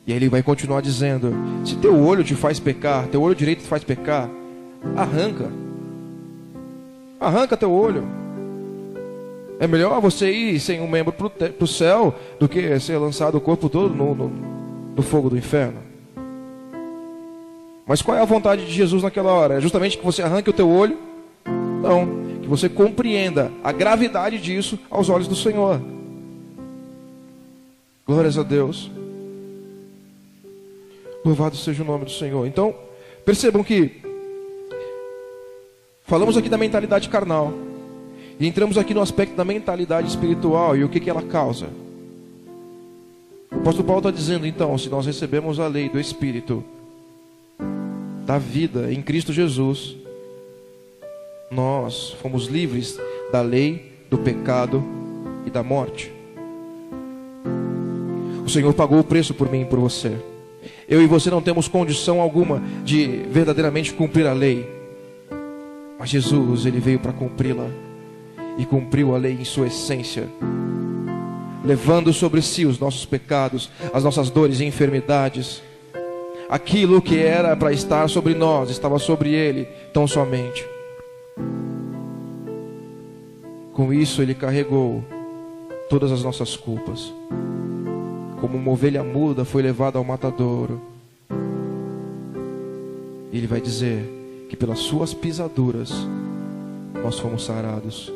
E aí ele vai continuar dizendo: se teu olho te faz pecar, teu olho direito te faz pecar, arranca teu olho. É melhor você ir sem um membro para o céu do que ser lançado o corpo todo no fogo do inferno. Mas qual é a vontade de Jesus naquela hora? É justamente que você arranque o teu olho? Não, que você compreenda a gravidade disso aos olhos do Senhor. Glórias a Deus. Louvado seja o nome do Senhor. Então, percebam que falamos aqui da mentalidade carnal e entramos aqui no aspecto da mentalidade espiritual e o que ela causa. O apóstolo Paulo está dizendo então: se nós recebemos a lei do Espírito da vida em Cristo Jesus, nós fomos livres da lei, do pecado e da morte. O Senhor pagou o preço por mim e por você. Eu e você não temos condição alguma de verdadeiramente cumprir a lei, mas Jesus, Ele veio para cumpri-la, e cumpriu a lei em sua essência, levando sobre si os nossos pecados, as nossas dores e enfermidades. Aquilo que era para estar sobre nós, estava sobre Ele, tão somente. Com isso Ele carregou todas as nossas culpas. Como uma ovelha muda foi levada ao matadouro. E Ele vai dizer que pelas suas pisaduras nós fomos sarados.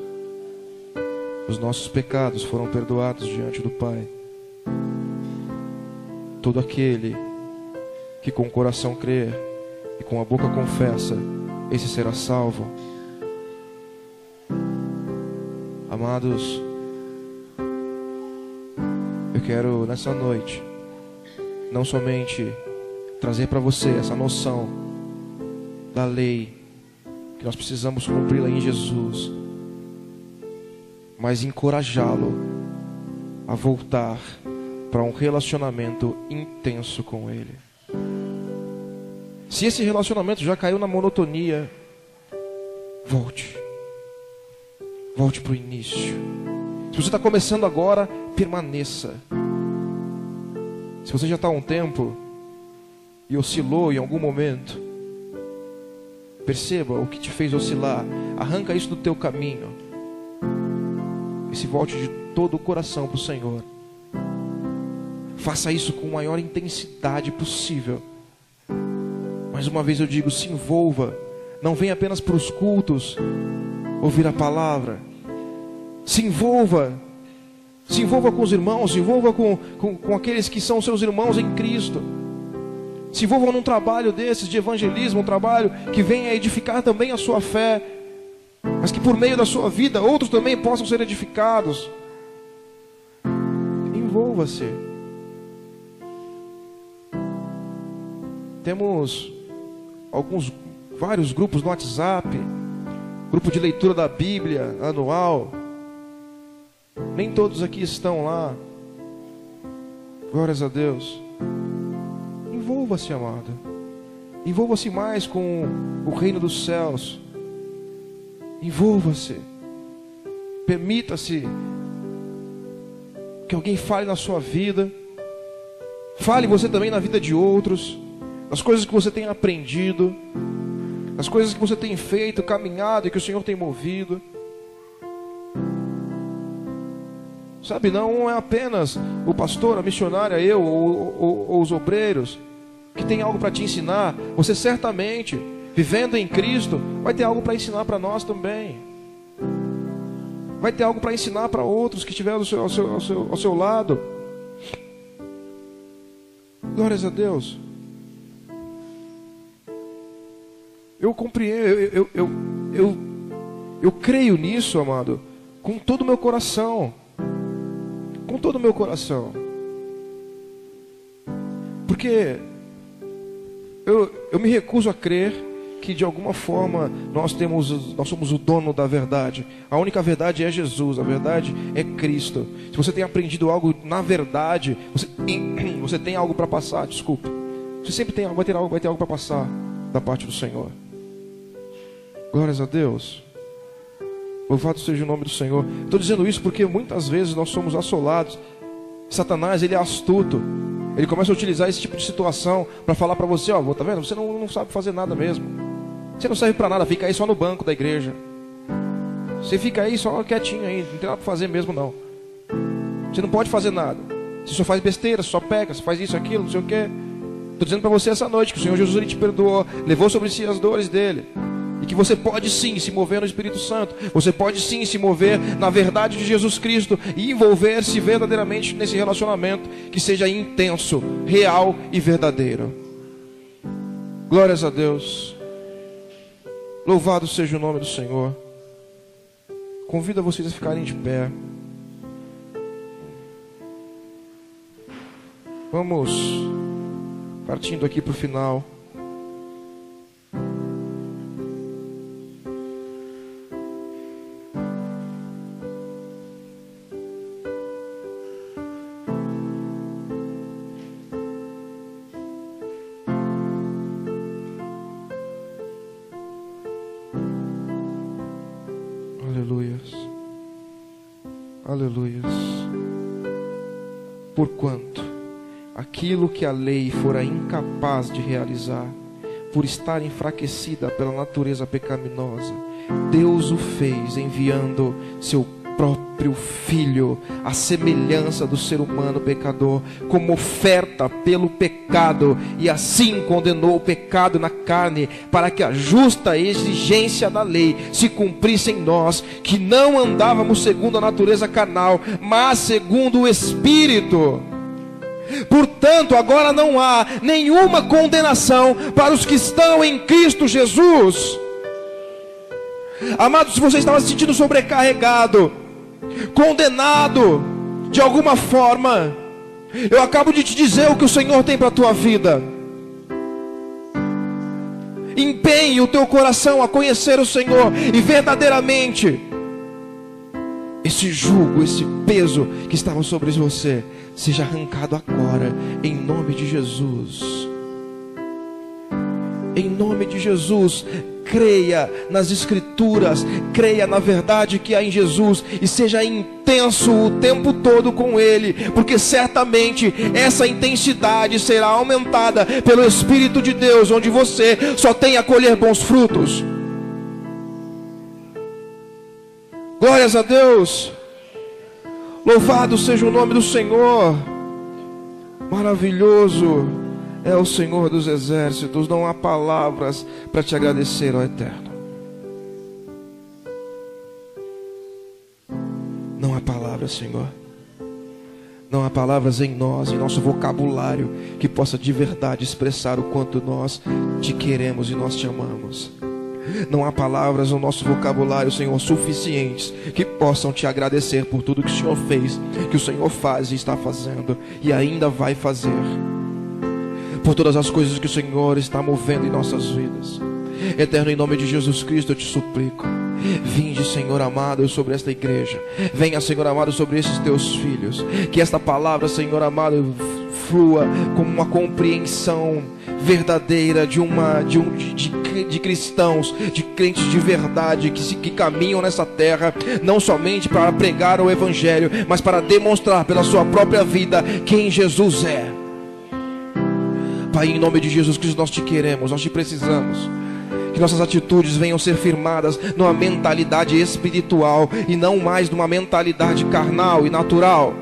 Os nossos pecados foram perdoados diante do Pai. Todo aquele que com o coração crer e com a boca confessa, esse será salvo. Amados, eu quero nessa noite não somente trazer para você essa noção da lei, que nós precisamos cumpri-la em Jesus, mas encorajá-lo a voltar para um relacionamento intenso com Ele. Se esse relacionamento já caiu na monotonia, volte para o início. Se você está começando agora, permaneça. Se você já está há um tempo e oscilou em algum momento, perceba o que te fez oscilar, arranca isso do teu caminho e se volte de todo o coração para o Senhor. Faça isso com a maior intensidade possível. Mais uma vez eu digo, se envolva. Não venha apenas para os cultos ouvir a palavra. Se envolva. Se envolva com os irmãos. Se envolva com aqueles que são seus irmãos em Cristo. Se envolva num trabalho desses de evangelismo, um trabalho que venha edificar também a sua fé, mas que por meio da sua vida outros também possam ser edificados. Envolva-se. Temos vários grupos no WhatsApp, grupo de leitura da Bíblia anual. Nem todos aqui estão lá. Glórias a Deus. Envolva-se, amado. Envolva-se mais com o reino dos céus. Envolva-se. Permita-se que alguém fale na sua vida. Fale você também na vida de outros. As coisas que você tem aprendido, as coisas que você tem feito, caminhado e que o Senhor tem movido. Sabe, não é apenas o pastor, a missionária, eu ou os obreiros que tem algo para te ensinar. Você certamente, vivendo em Cristo, vai ter algo para ensinar para nós também. Vai ter algo para ensinar para outros que estiverem ao seu lado. Glórias a Deus. Eu compreendo, eu creio nisso, amado, com todo o meu coração. Com todo o meu coração. Porque eu me recuso a crer que de alguma forma nós somos o dono da verdade. A única verdade é Jesus, a verdade é Cristo. Se você tem aprendido algo na verdade, você tem algo para passar, desculpe. Você sempre vai ter algo para passar da parte do Senhor. Glórias a Deus. Louvado seja o nome do Senhor. Estou dizendo isso porque muitas vezes nós somos assolados. Satanás, ele é astuto. Ele começa a utilizar esse tipo de situação para falar para você, ó, tá vendo? Você não sabe fazer nada mesmo. Você não serve para nada, fica aí só no banco da igreja. Você fica aí só quietinho aí, não tem nada para fazer mesmo não. Você não pode fazer nada. Você só faz besteira, você só peca, você faz isso, aquilo, não sei o quê. Estou dizendo para você essa noite que o Senhor Jesus, ele te perdoou, levou sobre si as dores dele. E que você pode sim se mover no Espírito Santo. Você pode sim se mover na verdade de Jesus Cristo e envolver-se verdadeiramente nesse relacionamento que seja intenso, real e verdadeiro. Glórias a Deus. Louvado seja o nome do Senhor. Convido vocês a ficarem de pé. Vamos partindo aqui para o final. Aleluias. Aleluias. Porquanto aquilo que a lei fora incapaz de realizar, por estar enfraquecida pela natureza pecaminosa, Deus o fez enviando seu próprio próprio Filho, a semelhança do ser humano pecador, como oferta pelo pecado, e assim condenou o pecado na carne, para que a justa exigência da lei se cumprisse em nós, que não andávamos segundo a natureza carnal, mas segundo o Espírito. Portanto, agora não há nenhuma condenação para os que estão em Cristo Jesus. Amado, se você estava se sentindo sobrecarregado, condenado de alguma forma, eu acabo de te dizer o que o Senhor tem para a tua vida. Empenhe o teu coração a conhecer o Senhor, e verdadeiramente esse jugo, esse peso que estava sobre você, seja arrancado agora, em nome de Jesus. Em nome de Jesus. Creia nas Escrituras, creia na verdade que há em Jesus, e seja intenso o tempo todo com Ele, porque certamente essa intensidade será aumentada pelo Espírito de Deus, onde você só tem a colher bons frutos. Glórias a Deus. Louvado seja o nome do Senhor. Maravilhoso é o Senhor dos exércitos. Não há palavras para te agradecer, ó Eterno. Não há palavras, Senhor. Não há palavras em nós, em nosso vocabulário, que possa de verdade expressar o quanto nós te queremos e nós te amamos. Não há palavras no nosso vocabulário, Senhor, suficientes que possam te agradecer por tudo que o Senhor fez, que o Senhor faz e está fazendo e ainda vai fazer, por todas as coisas que o Senhor está movendo em nossas vidas. Eterno, em nome de Jesus Cristo, eu te suplico, vinde, Senhor amado, sobre esta igreja. Venha, Senhor amado, sobre esses teus filhos. Que esta palavra, Senhor amado, flua como uma compreensão verdadeira de cristãos, de crentes de verdade, que caminham nessa terra, não somente para pregar o Evangelho, mas para demonstrar pela sua própria vida quem Jesus é. Pai, em nome de Jesus Cristo, nós te queremos, nós te precisamos. Que nossas atitudes venham ser firmadas numa mentalidade espiritual e não mais numa mentalidade carnal e natural.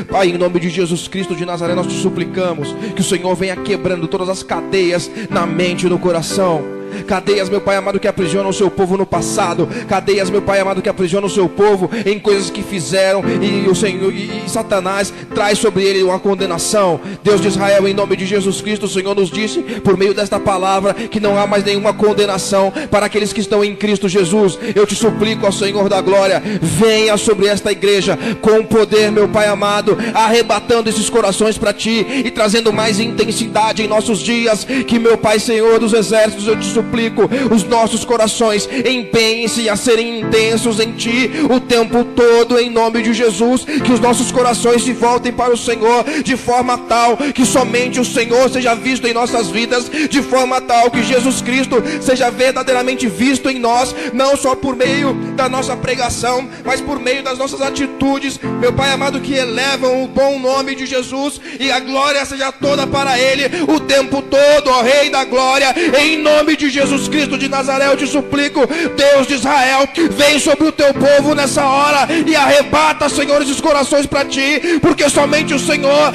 Pai, em nome de Jesus Cristo de Nazaré, nós te suplicamos que o Senhor venha quebrando todas as cadeias na mente e no coração. Cadeias, meu Pai amado, que aprisionam o seu povo no passado. Cadeias, meu Pai amado, que aprisionam o seu povo em coisas que fizeram, e o Senhor e Satanás traz sobre ele uma condenação. Deus de Israel, em nome de Jesus Cristo, o Senhor nos disse por meio desta palavra que não há mais nenhuma condenação para aqueles que estão em Cristo Jesus. Eu te suplico, ó Senhor da glória, venha sobre esta igreja com poder, meu Pai amado, arrebatando esses corações para ti e trazendo mais intensidade em nossos dias. Que, meu Pai, Senhor dos exércitos, eu te suplico, os nossos corações empenhem-se a serem intensos em ti o tempo todo, em nome de Jesus. Que os nossos corações se voltem para o Senhor de forma tal que somente o Senhor seja visto em nossas vidas, de forma tal que Jesus Cristo seja verdadeiramente visto em nós, não só por meio da nossa pregação, mas por meio das nossas atitudes, meu Pai amado, que elevam o bom nome de Jesus, e a glória seja toda para Ele o tempo todo, ó Rei da glória. Em nome de Jesus Cristo de Nazaré, eu te suplico, Deus de Israel, vem sobre o teu povo nessa hora e arrebata, Senhor, esses corações para ti, porque somente o Senhor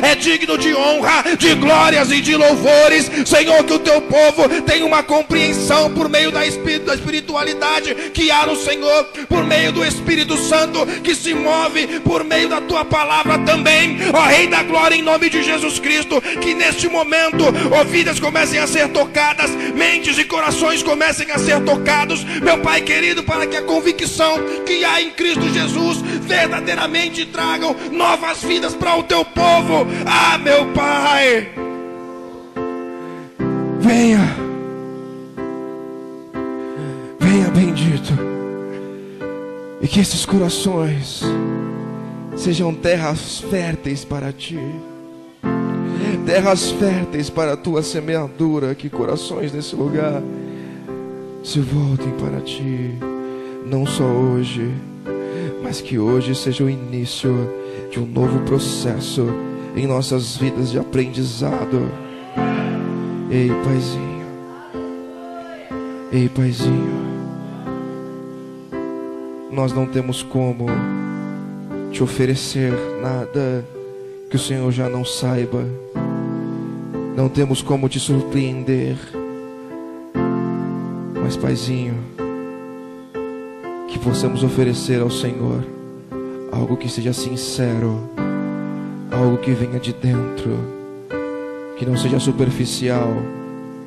é digno de honra, de glórias e de louvores. Senhor, que o teu povo tenha uma compreensão por meio da espiritualidade que há no Senhor, por meio do Espírito Santo que se move por meio da tua palavra também, ó Rei da glória, em nome de Jesus Cristo. Que neste momento, ó, vidas comecem a ser tocadas, mentes e corações comecem a ser tocados, meu Pai querido, para que a convicção que há em Cristo Jesus verdadeiramente tragam novas vidas para o teu povo. Ah, meu Pai, venha bendito, e que esses corações sejam terras férteis para ti, terras férteis para a tua semeadura. Que corações nesse lugar se voltem para ti, não só hoje, mas que hoje seja o início de um novo processo em nossas vidas de aprendizado. Ei, Paizinho, nós não temos como te oferecer nada que o Senhor já não saiba. Não temos como te surpreender. Mas, Paizinho, que possamos oferecer ao Senhor algo que seja sincero, algo que venha de dentro, que não seja superficial,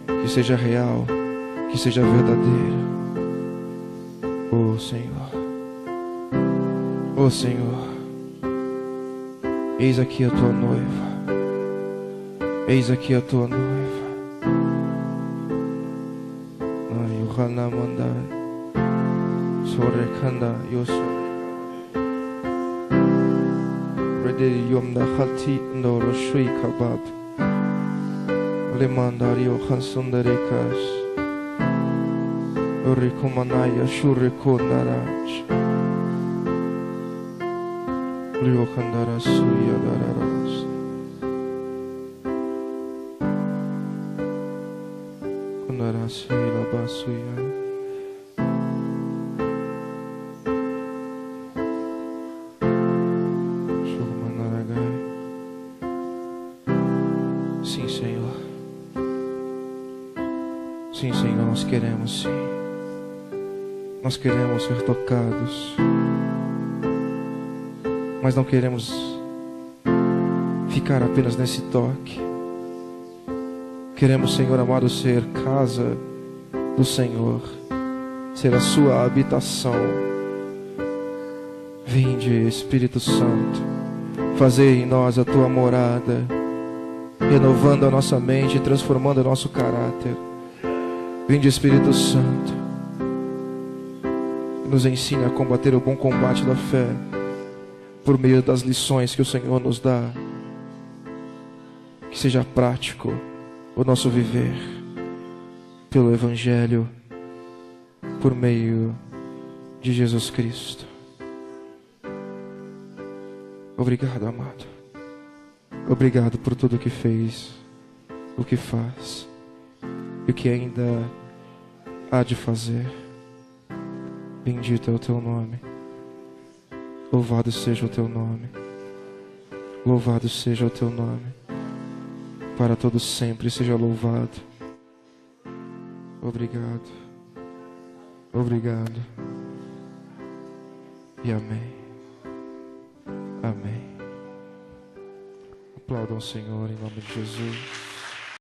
que seja real, que seja verdadeiro. Oh Senhor, oh Senhor, eis aqui a tua noiva, eis aqui a tua noiva. Ai, o Hanamanda, Sorekanda, Yosore. Yom da Halti no Roshui Kabab Lemandario Hansundarekas Urikumanaya Shurikundaraj Ryokandara Suya Dararas Kundarasi Labasuya. Sim, Senhor. Sim, Senhor, nós queremos sim. Nós queremos ser tocados. Mas não queremos ficar apenas nesse toque. Queremos, Senhor amado, ser casa do Senhor, ser a sua habitação. Vinde, Espírito Santo, fazei em nós a tua morada, renovando a nossa mente e transformando o nosso caráter. Vinde, Espírito Santo, nos ensine a combater o bom combate da fé, por meio das lições que o Senhor nos dá. Que seja prático o nosso viver, pelo Evangelho, por meio de Jesus Cristo. Obrigado, amado. Obrigado por tudo o que fez, o que faz e o que ainda há de fazer. Bendito é o teu nome. Louvado seja o teu nome. Louvado seja o teu nome. Para todos sempre seja louvado. Obrigado. Obrigado. E amém. Amém. Aplaudam o Senhor em nome de Jesus.